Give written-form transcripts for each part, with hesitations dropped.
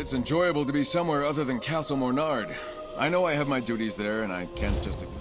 it's enjoyable to be somewhere other than Castle Mornard. I know I have my duties there, and I can't just ignore.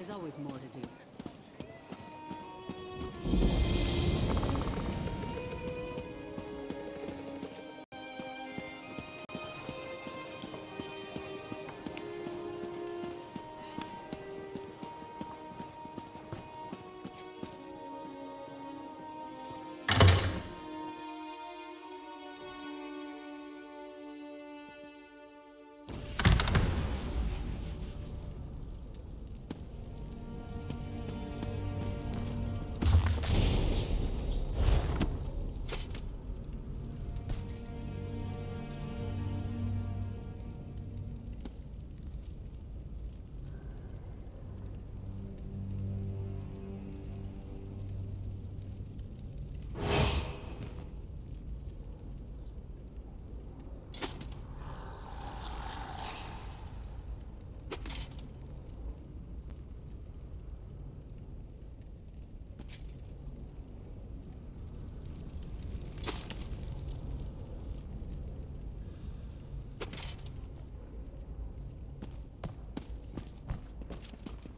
There's always more to do.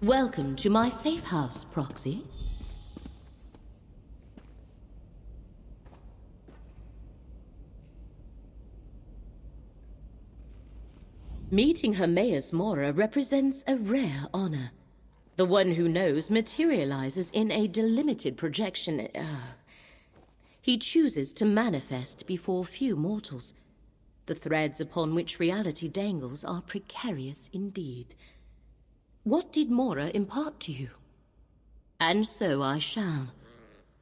Welcome to my safe house, Proxy. Meeting Hermaeus Mora represents a rare honor. The one who knows materializes in a delimited projection. He chooses to manifest before few mortals. The threads upon which reality dangles are precarious indeed. What did Mora impart to you? And so I shall.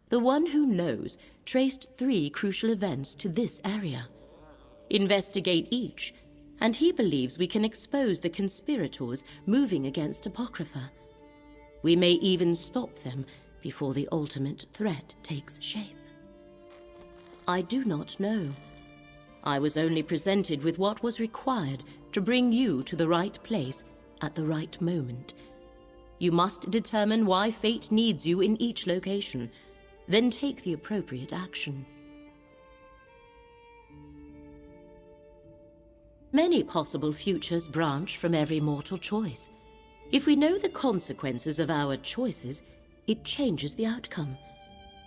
The one who knows traced 3 crucial events to this area. Investigate each, and he believes we can expose the conspirators moving against Apocrypha. We may even stop them before the ultimate threat takes shape. I do not know. I was only presented with what was required to bring you to the right place at the right moment. You must determine why fate needs you in each location, then take the appropriate action. Many possible futures branch from every mortal choice. If we know the consequences of our choices, it changes the outcome.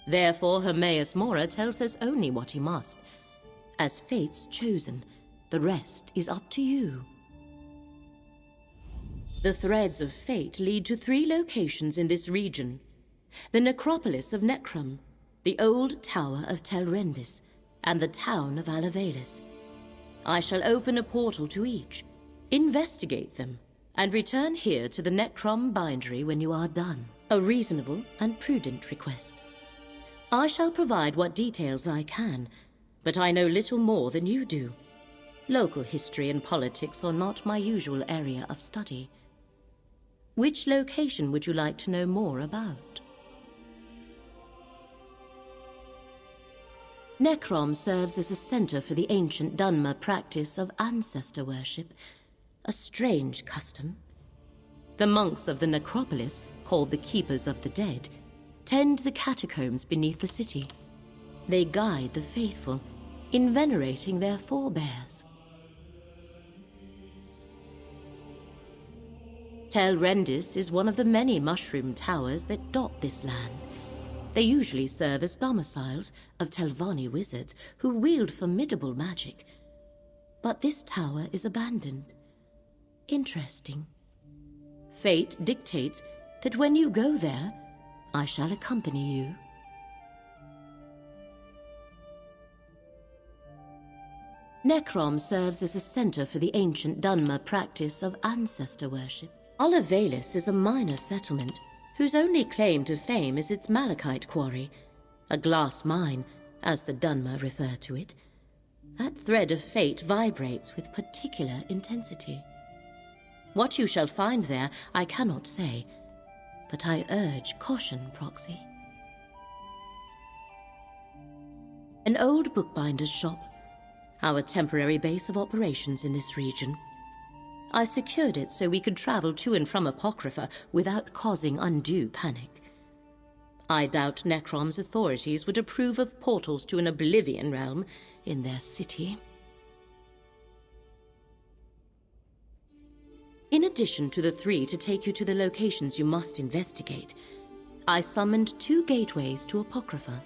Therefore, Hermaeus Mora tells us only what he must. As fate's chosen, the rest is up to you. The threads of fate lead to 3 locations in this region. The necropolis of Necrom, the old tower of Telrendis, and the town of Alavelis. I shall open a portal to each, investigate them, and return here to the Necrom bindery when you are done. A reasonable and prudent request. I shall provide what details I can, but I know little more than you do. Local history and politics are not my usual area of study. Which location would you like to know more about? Necrom serves as a center for the ancient Dunmer practice of ancestor worship, a strange custom. The monks of the necropolis, called the Keepers of the Dead, tend the catacombs beneath the city. They guide the faithful in venerating their forebears. Telrendis is one of the many mushroom towers that dot this land. They usually serve as domiciles of Telvanni wizards who wield formidable magic. But this tower is abandoned. Interesting. Fate dictates that when you go there, I shall accompany you. Necrom serves as a center for the ancient Dunmer practice of ancestor worship. Alavelis is a minor settlement whose only claim to fame is its malachite quarry, a glass mine, as the Dunmer refer to it. That thread of fate vibrates with particular intensity. What you shall find there, I cannot say, but I urge caution, Proxy. An old bookbinder's shop, our temporary base of operations in this region. I secured it so we could travel to and from Apocrypha without causing undue panic. I doubt Necrom's authorities would approve of portals to an Oblivion realm in their city. In addition to the 3 to take you to the locations you must investigate, I summoned 2 gateways to Apocrypha.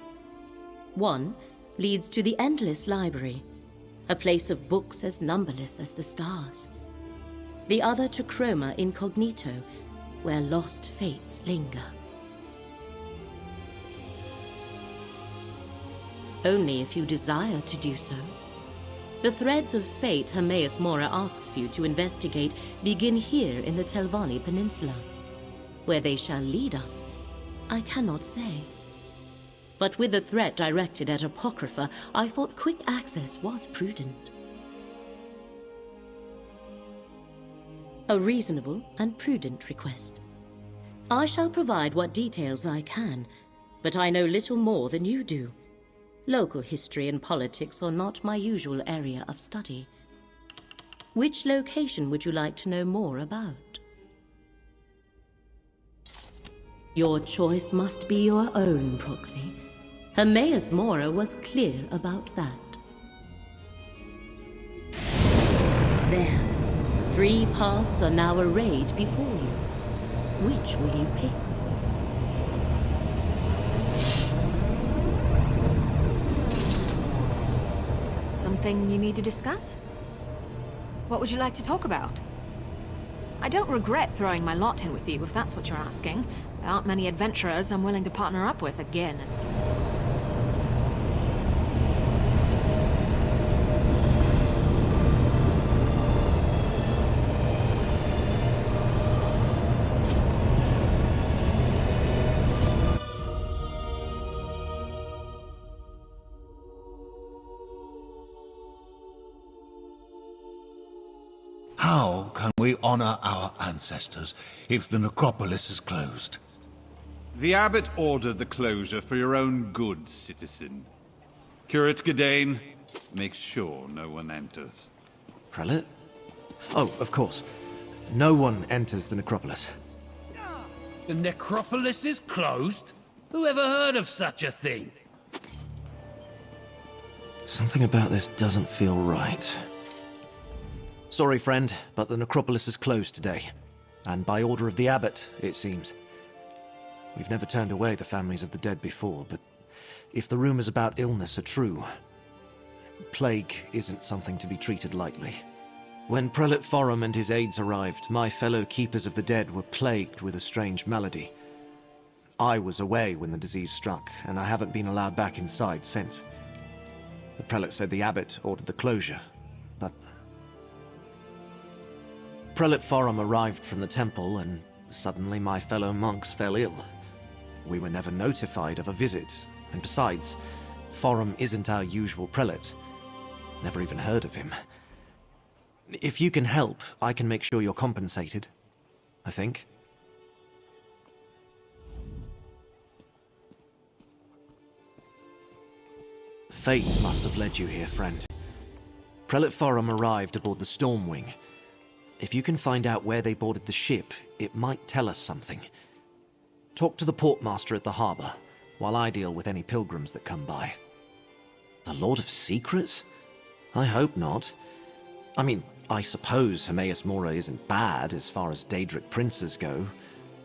One leads to the Endless Library, a place of books as numberless as the stars. The other to Chroma Incognito, where lost fates linger. Only if you desire to do so. The threads of fate Hermaeus Mora asks you to investigate begin here in the Telvanni Peninsula. Where they shall lead us, I cannot say. But with the threat directed at Apocrypha, I thought quick access was prudent. A reasonable and prudent request. I shall provide what details I can, but I know little more than you do. Local history and politics are not my usual area of study. Which location would you like to know more about? Your choice must be your own, Proxy. Hermaeus Mora was clear about that. There. 3 paths are now arrayed before you. Which will you pick? Something you need to discuss? What would you like to talk about? I don't regret throwing my lot in with you, if that's what you're asking. There aren't many adventurers I'm willing to partner up with again. How can we honor our ancestors if the necropolis is closed? The abbot ordered the closure for your own good, citizen. Curate Gadain, make sure no one enters. Prelate? Oh, of course. No one enters the necropolis. The necropolis is closed? Who ever heard of such a thing? Something about this doesn't feel right. Sorry, friend, but the necropolis is closed today. And by order of the abbot, it seems. We've never turned away the families of the dead before, but if the rumors about illness are true, plague isn't something to be treated lightly. When Prelate Forum and his aides arrived, my fellow keepers of the dead were plagued with a strange malady. I was away when the disease struck, and I haven't been allowed back inside since. The prelate said the abbot ordered the closure, but Prelate Forum arrived from the temple, and suddenly my fellow monks fell ill. We were never notified of a visit, and besides, Forum isn't our usual prelate. Never even heard of him. If you can help, I can make sure you're compensated, I think. Fate must have led you here, friend. Prelate Forum arrived aboard the Stormwing. If you can find out where they boarded the ship, it might tell us something. Talk to the portmaster at the harbor, while I deal with any pilgrims that come by. The Lord of Secrets? I hope not. I mean, I suppose Hermaeus Mora isn't bad as far as Daedric princes go.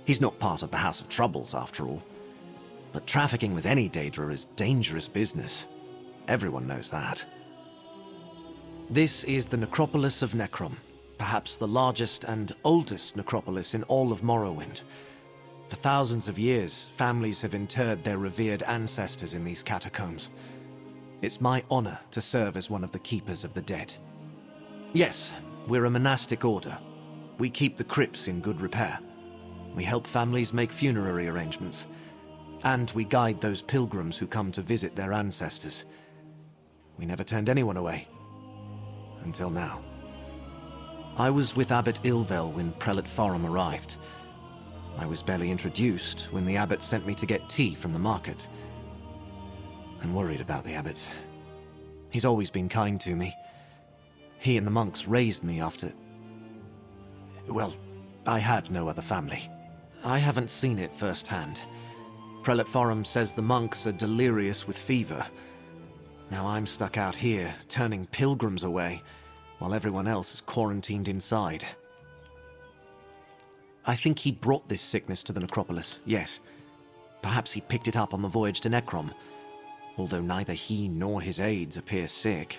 He's not part of the House of Troubles, after all. But trafficking with any Daedra is dangerous business. Everyone knows that. This is the Necropolis of Necrom. Perhaps the largest and oldest necropolis in all of Morrowind. For thousands of years, families have interred their revered ancestors in these catacombs. It's my honor to serve as one of the keepers of the dead. Yes, we're a monastic order. We keep the crypts in good repair. We help families make funerary arrangements. And we guide those pilgrims who come to visit their ancestors. We never turned anyone away. Until now. I was with Abbot Ilvel when Prelate Forum arrived. I was barely introduced when the abbot sent me to get tea from the market. I'm worried about the abbot. He's always been kind to me. He and the monks raised me after... well, I had no other family. I haven't seen it firsthand. Prelate Forum says the monks are delirious with fever. Now I'm stuck out here, turning pilgrims away, while everyone else is quarantined inside. I think he brought this sickness to the necropolis, yes. Perhaps he picked it up on the voyage to Necrom, although neither he nor his aides appear sick.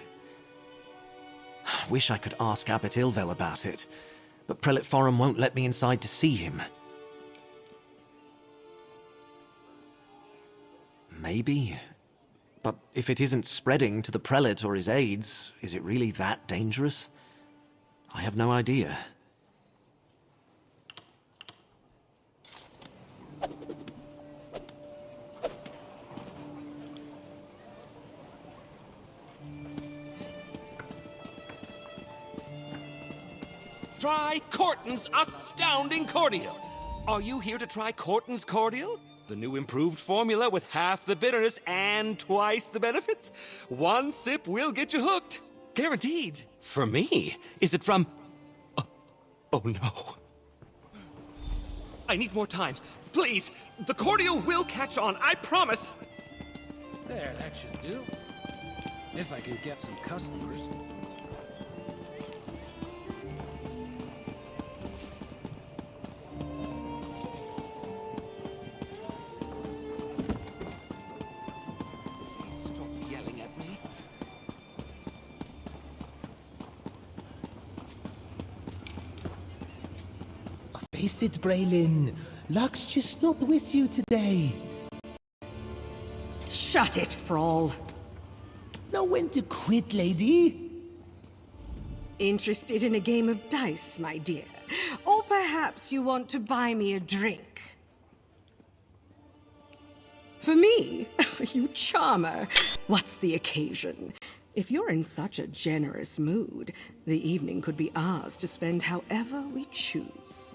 Wish I could ask Abbot Ilvel about it, but Prelate Forum won't let me inside to see him. Maybe. But if it isn't spreading to the prelate or his aides, is it really that dangerous? I have no idea. Try Corton's astounding cordial. Are you here to try Corton's cordial? The new improved formula with half the bitterness and twice the benefits? One sip will get you hooked. Guaranteed. For me? Is it from... oh no. I need more time. Please, the cordial will catch on, I promise. There, that should do. If I can get some customers. face it, Braylon. Luck's just not with you today. Shut it, Frall. Know when to quit, lady. Interested in a game of dice, my dear? Or perhaps you want to buy me a drink? For me? You charmer. What's the occasion? If you're in such a generous mood, the evening could be ours to spend however we choose.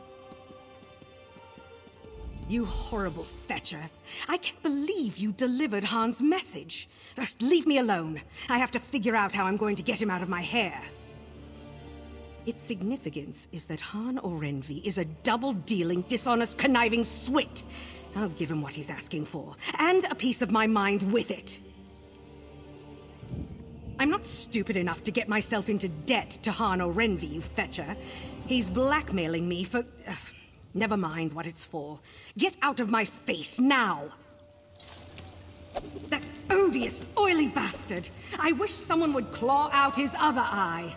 You horrible fetcher. I can't believe you delivered Han's message. Leave me alone. I have to figure out how I'm going to get him out of my hair. Its significance is that Han Orenvi is a double-dealing, dishonest, conniving swit. I'll give him what he's asking for, and a piece of my mind with it. I'm not stupid enough to get myself into debt to Han Orenvi, you fetcher. He's blackmailing me for... never mind what it's for. Get out of my face, now! That odious, oily bastard! I wish someone would claw out his other eye!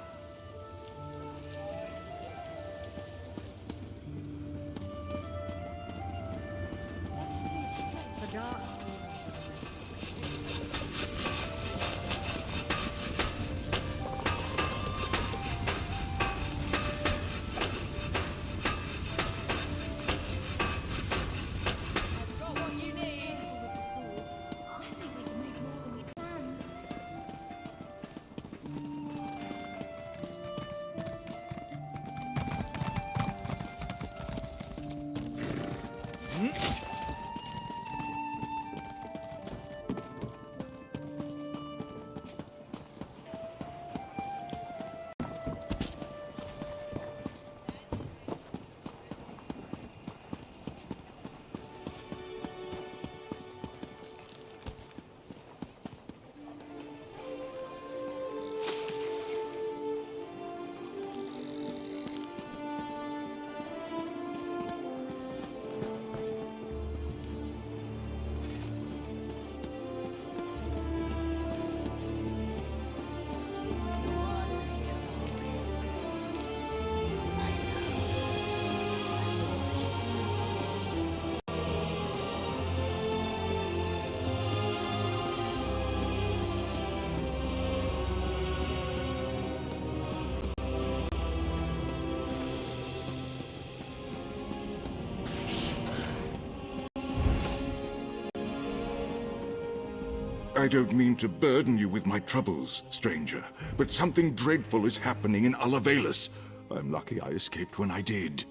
I don't mean to burden you with my troubles, stranger, but something dreadful is happening in Alavelis. I'm lucky I escaped when I did.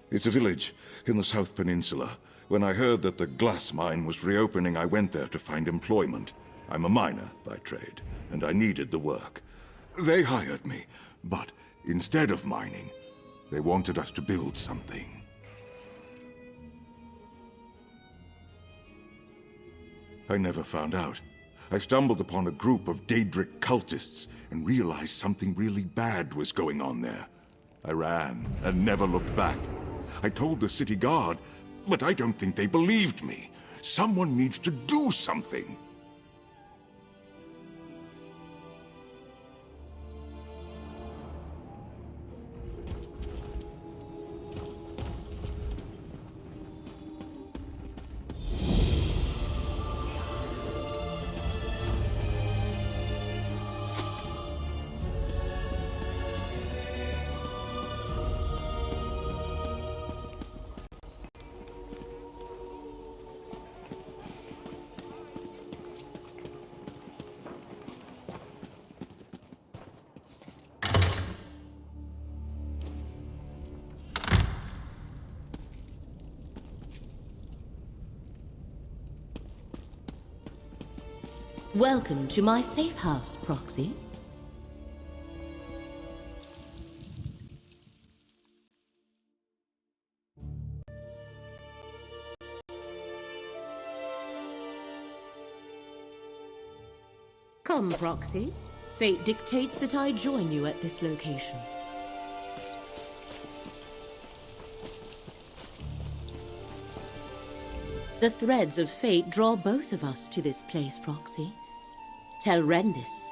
It's a village in the South Peninsula. When I heard that the glass mine was reopening, I went there to find employment. I'm a miner by trade, and I needed the work. They hired me, but instead of mining, they wanted us to build something. I never found out. I stumbled upon a group of Daedric cultists and realized something really bad was going on there. I ran and never looked back. I told the city guard, but I don't think they believed me. Someone needs to do something. Welcome to my safe house, Proxy. Come, Proxy. Fate dictates that I join you at this location. The threads of fate draw both of us to this place, Proxy. Telrendis,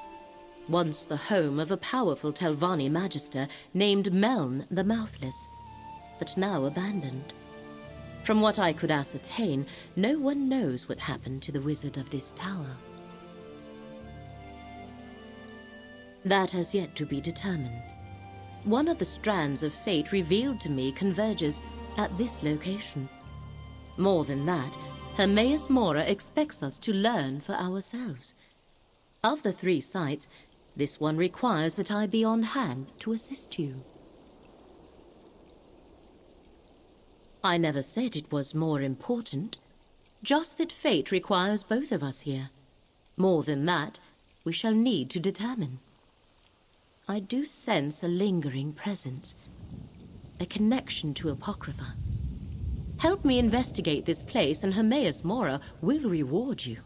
once the home of a powerful Telvanni magister named Meln the Mouthless. but now abandoned. From what I could ascertain, no one knows what happened to the wizard of this tower. That has yet to be determined. One of the strands of fate revealed to me converges at this location. More than that, Hermaeus Mora expects us to learn for ourselves. Of the 3 sites, this one requires that I be on hand to assist you. I never said it was more important, just that fate requires both of us here. More than that, we shall need to determine. I do sense a lingering presence, a connection to Apocrypha. Help me investigate this place and Hermaeus Mora will reward you.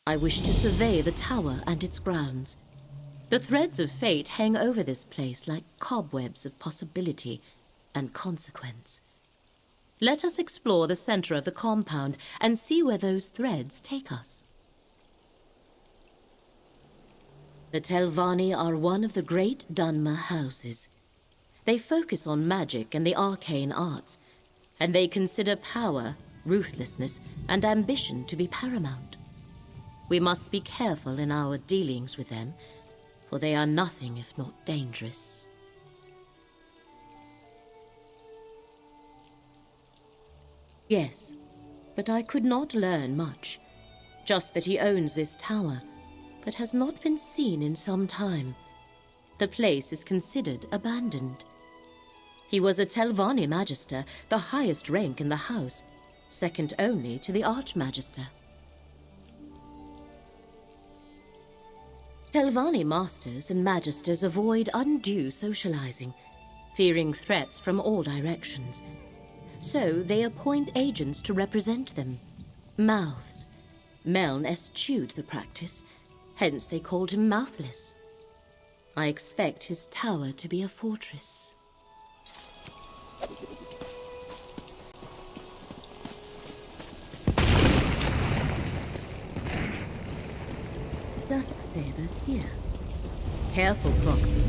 I wish to survey the tower and its grounds. The threads of fate hang over this place like cobwebs of possibility and consequence. Let us explore the center of the compound and see where those threads take us. The Telvanni are one of the great Dunmer houses. They focus on magic and the arcane arts, and they consider power, ruthlessness, and ambition to be paramount. We must be careful in our dealings with them, for they are nothing if not dangerous. Yes, but I could not learn much. Just that he owns this tower, but has not been seen in some time. The place is considered abandoned. He was a Telvanni Magister, the highest rank in the house, second only to the Archmagister. Telvanni Masters and Magisters avoid undue socializing, fearing threats from all directions. So they appoint agents to represent them. Mouths. Meln eschewed the practice, hence they called him Mouthless. I expect his tower to be a fortress. Dusksabers here. Careful, Proxy.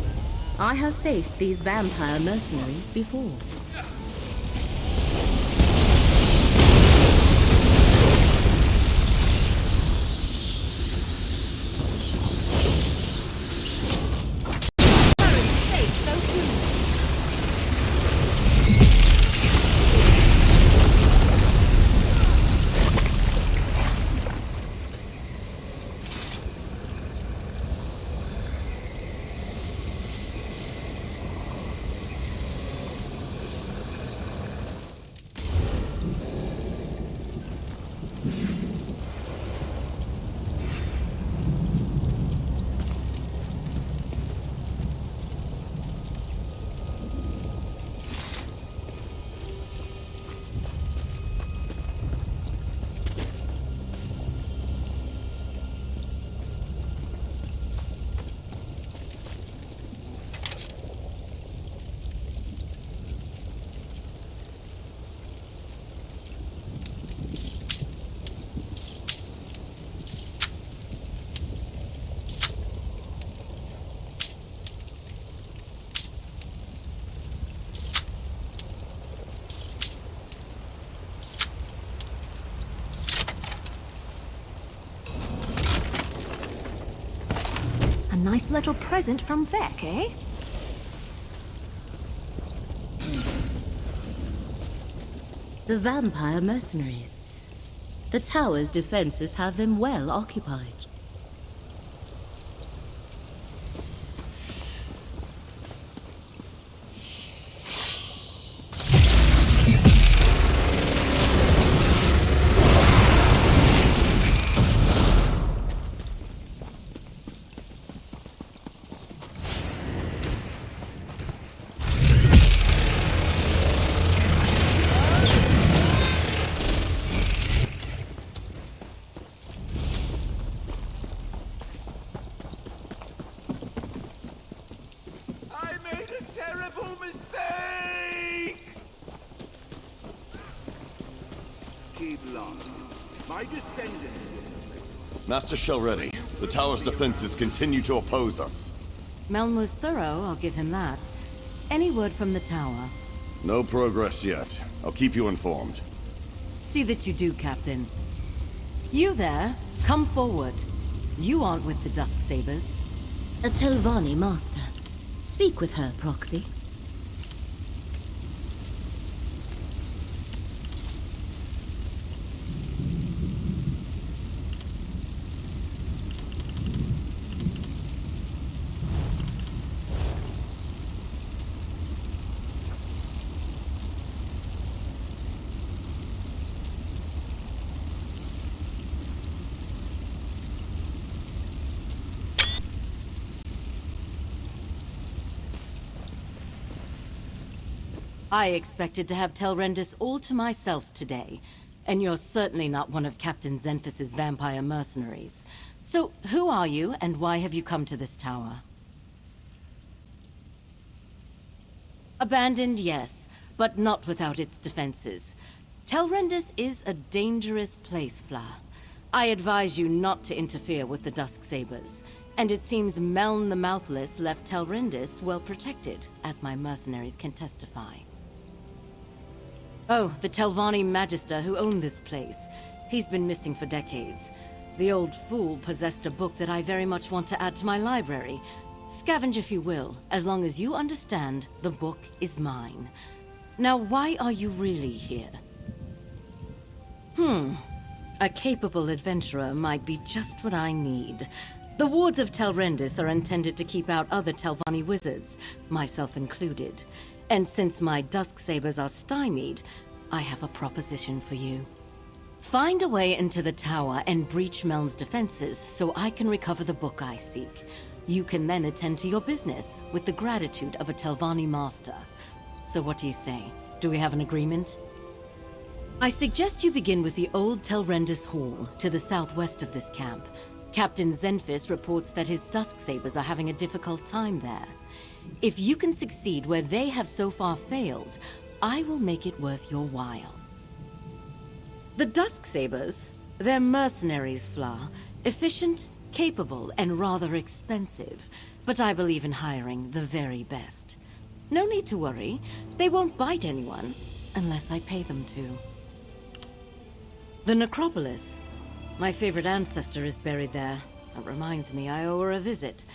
I have faced these vampire mercenaries before. Nice little present from Vec, eh? The vampire mercenaries. The tower's defenses have them well occupied. My descendants will Master Shelready, the tower's defenses continue to oppose us. Meln was thorough, I'll give him that. Any word from the tower? No progress yet. I'll keep you informed. See that you do, Captain. You there, come forward. You aren't with the Dusksabers. A Telvanni master. Speak with her, Proxy. I expected to have Telrendis all to myself today, and you're certainly not one of Captain Zenfis's vampire mercenaries. So, who are you, and why have you come to this tower? Abandoned, yes, but not without its defenses. Telrendis is a dangerous place, Fla. I advise you not to interfere with the Dusksabers, and it seems Meln the Mouthless left Telrendis well protected, as my mercenaries can testify. Oh, the Telvanni Magister who owned this place. He's been missing for decades. The old fool possessed a book that I very much want to add to my library. Scavenge if you will, as long as you understand the book is mine. Now, why are you really here? A capable adventurer might be just what I need. The wards of Telrendis are intended to keep out other Telvanni wizards, myself included. And since my Dusksabers are stymied, I have a proposition for you. Find a way into the tower and breach Meln's defenses so I can recover the book I seek. You can then attend to your business with the gratitude of a Telvanni master. So what do you say? Do we have an agreement? I suggest you begin with the old Telrendis Hall, to the southwest of this camp. Captain Zenfis reports that his Dusksabers are having a difficult time there. If you can succeed where they have so far failed, I will make it worth your while. The Dusksabers, they're mercenaries, Fla. Efficient, capable, and rather expensive. But I believe in hiring the very best. No need to worry. They won't bite anyone, unless I pay them to. The Necropolis. My favorite ancestor is buried there. That reminds me, I owe her a visit.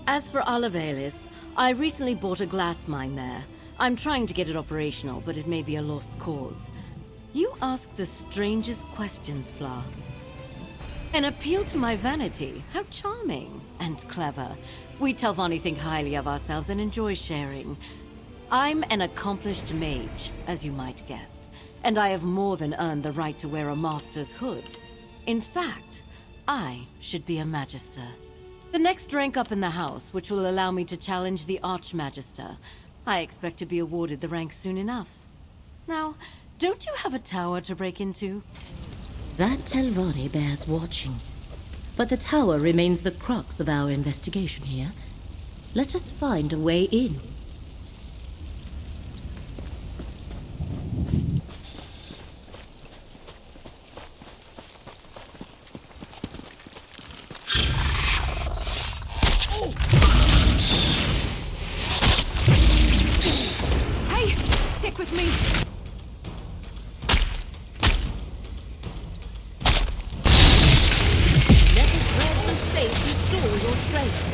As for Olivalis, I recently bought a glass mine there. I'm trying to get it operational, but it may be a lost cause. You ask the strangest questions, Fla. An appeal to my vanity. How charming and clever. We Telvanni think highly of ourselves and enjoy sharing. I'm an accomplished mage, as you might guess, and I have more than earned the right to wear a master's hood. In fact, I should be a magister. The next rank up in the house, which will allow me to challenge the Archmagister. I expect to be awarded the rank soon enough. Now, don't you have a tower to break into? That Telvanni bears watching. But the tower remains the crux of our investigation here. Let us find a way in. Hey! Stick with me! Let us grab some space to store your strength.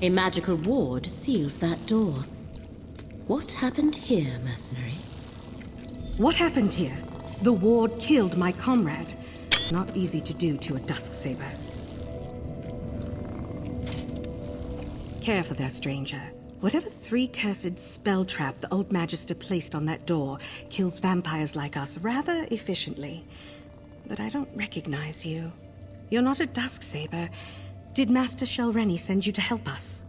A magical ward seals that door. What happened here, mercenary? What happened here? The ward killed my comrade. Not easy to do to a Dusksaber. Careful there, stranger. Whatever three-cursed spell trap the old Magister placed on that door kills vampires like us rather efficiently. But I don't recognize you. You're not a Dusksaber. Did Master Shelreni send you to help us?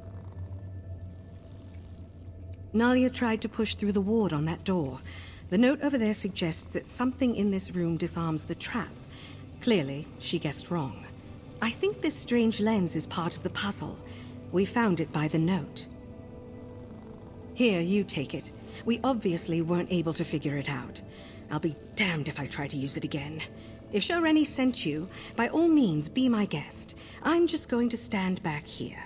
Nalia tried to push through the ward on that door. The note over there suggests that something in this room disarms the trap. Clearly, she guessed wrong. I think this strange lens is part of the puzzle. We found it by the note. Here, you take it. We obviously weren't able to figure it out. I'll be damned if I try to use it again. If Shelreni sent you, by all means, be my guest. I'm just going to stand back here.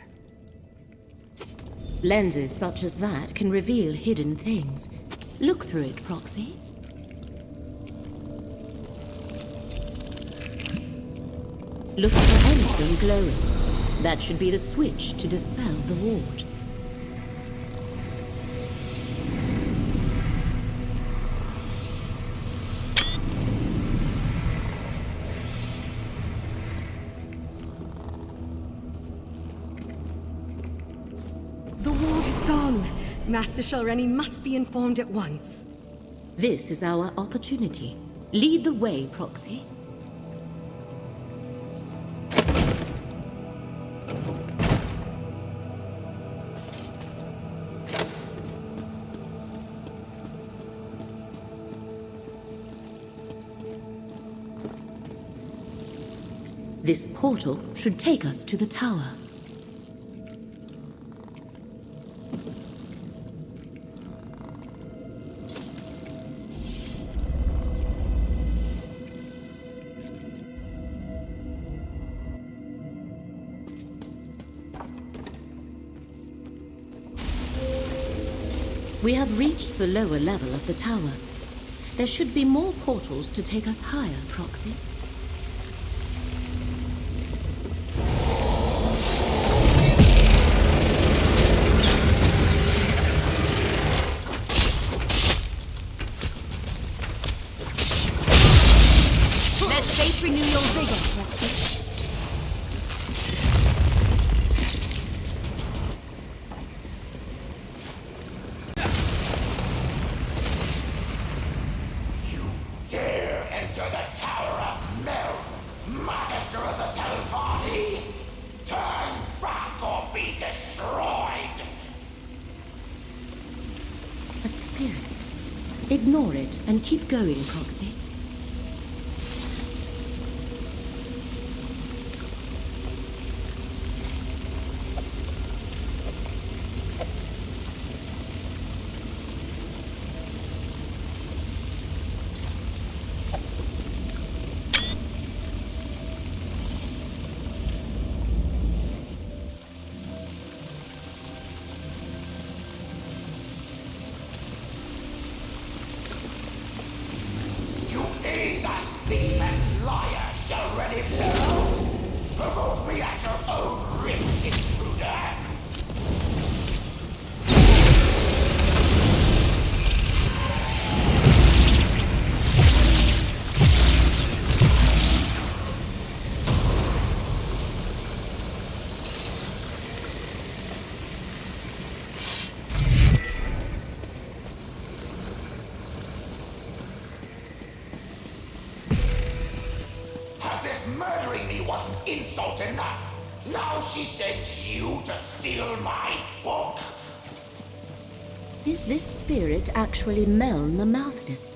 Lenses such as that can reveal hidden things. Look through it, Proxy. Look for anything glowing. That should be the switch to dispel the ward. The ward is gone. Master Shelreni must be informed at once. This is our opportunity. Lead the way, Proxy. This portal should take us to the tower. We have reached the lower level of the tower. There should be more portals to take us higher, Proxy. Let fate renew your vigor, Proxy. A spirit. Ignore it and keep going, Proxy. Murdering me wasn't insult enough. Now she sends you to steal my book. Is this spirit actually Meln the Mouthless?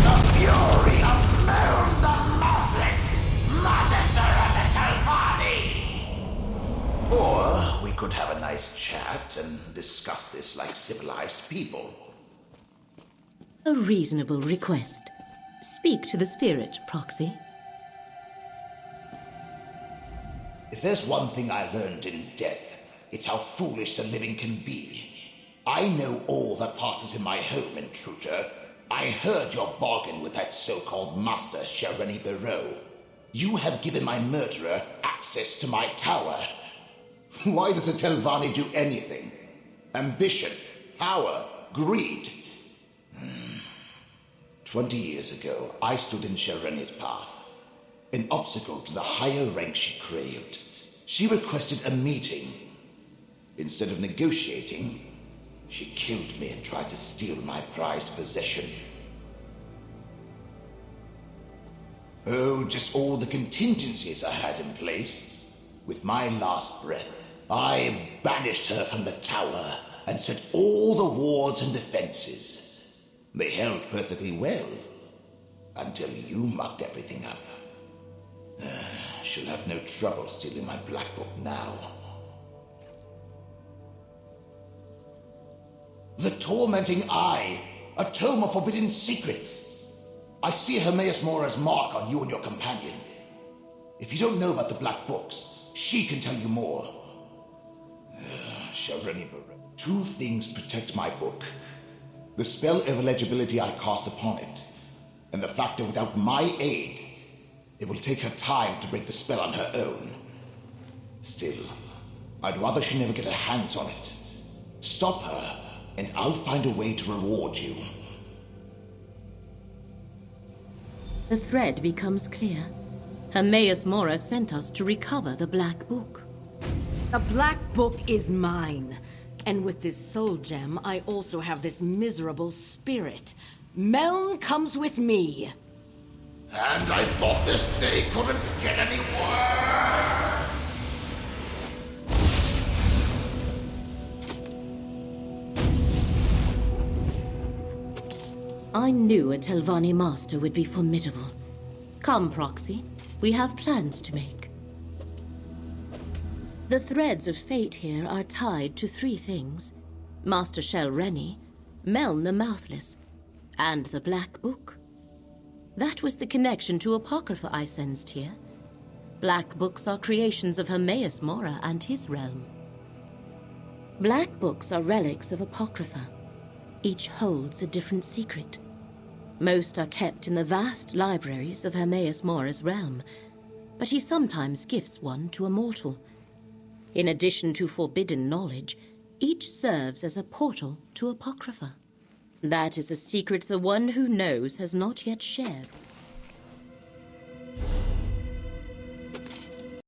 The fury of Meln the Mouthless, Magister of the Telvanni! Or we could have a nice chat and discuss this like civilized people. A reasonable request. Speak to the spirit, Proxy. If there's one thing I learned in death, it's how foolish the living can be. I know all that passes in my home, intruder. I heard your bargain with that so-called Master Shareni Barrow. You have given my murderer access to my tower. Why does a Telvanni do anything? Ambition, power, greed. 20 years ago, I stood in Shareni's path, an obstacle to the higher rank she craved. She requested a meeting. Instead of negotiating, she killed me and tried to steal my prized possession. Oh, just all the contingencies I had in place. With my last breath, I banished her from the tower and set all the wards and defenses. They held perfectly well, until you mucked everything up. She'll have no trouble stealing my black book now. The Tormenting Eye, a tome of forbidden secrets. I see Hermaeus Mora's mark on you and your companion. If you don't know about the Black Books, she can tell you more. Shareni Barrow. Two things protect my book. The spell of illegibility I cast upon it, and the fact that without my aid, it will take her time to break the spell on her own. Still, I'd rather she never get her hands on it. Stop her, and I'll find a way to reward you. The thread becomes clear. Hermaeus Mora sent us to recover the Black Book. The Black Book is mine. And with this soul gem, I also have this miserable spirit. Meln comes with me. And I thought this day couldn't get any worse! I knew a Telvanni master would be formidable. Come, Proxy. We have plans to make. The threads of fate here are tied to three things. Master Shareni, Meln the Mouthless, and the Black Book. That was the connection to Apocrypha I sensed here. Black Books are creations of Hermaeus Mora and his realm. Black Books are relics of Apocrypha. Each holds a different secret. Most are kept in the vast libraries of Hermaeus Mora's realm, but he sometimes gifts one to a mortal. In addition to forbidden knowledge, each serves as a portal to Apocrypha. That is a secret the one who knows has not yet shared.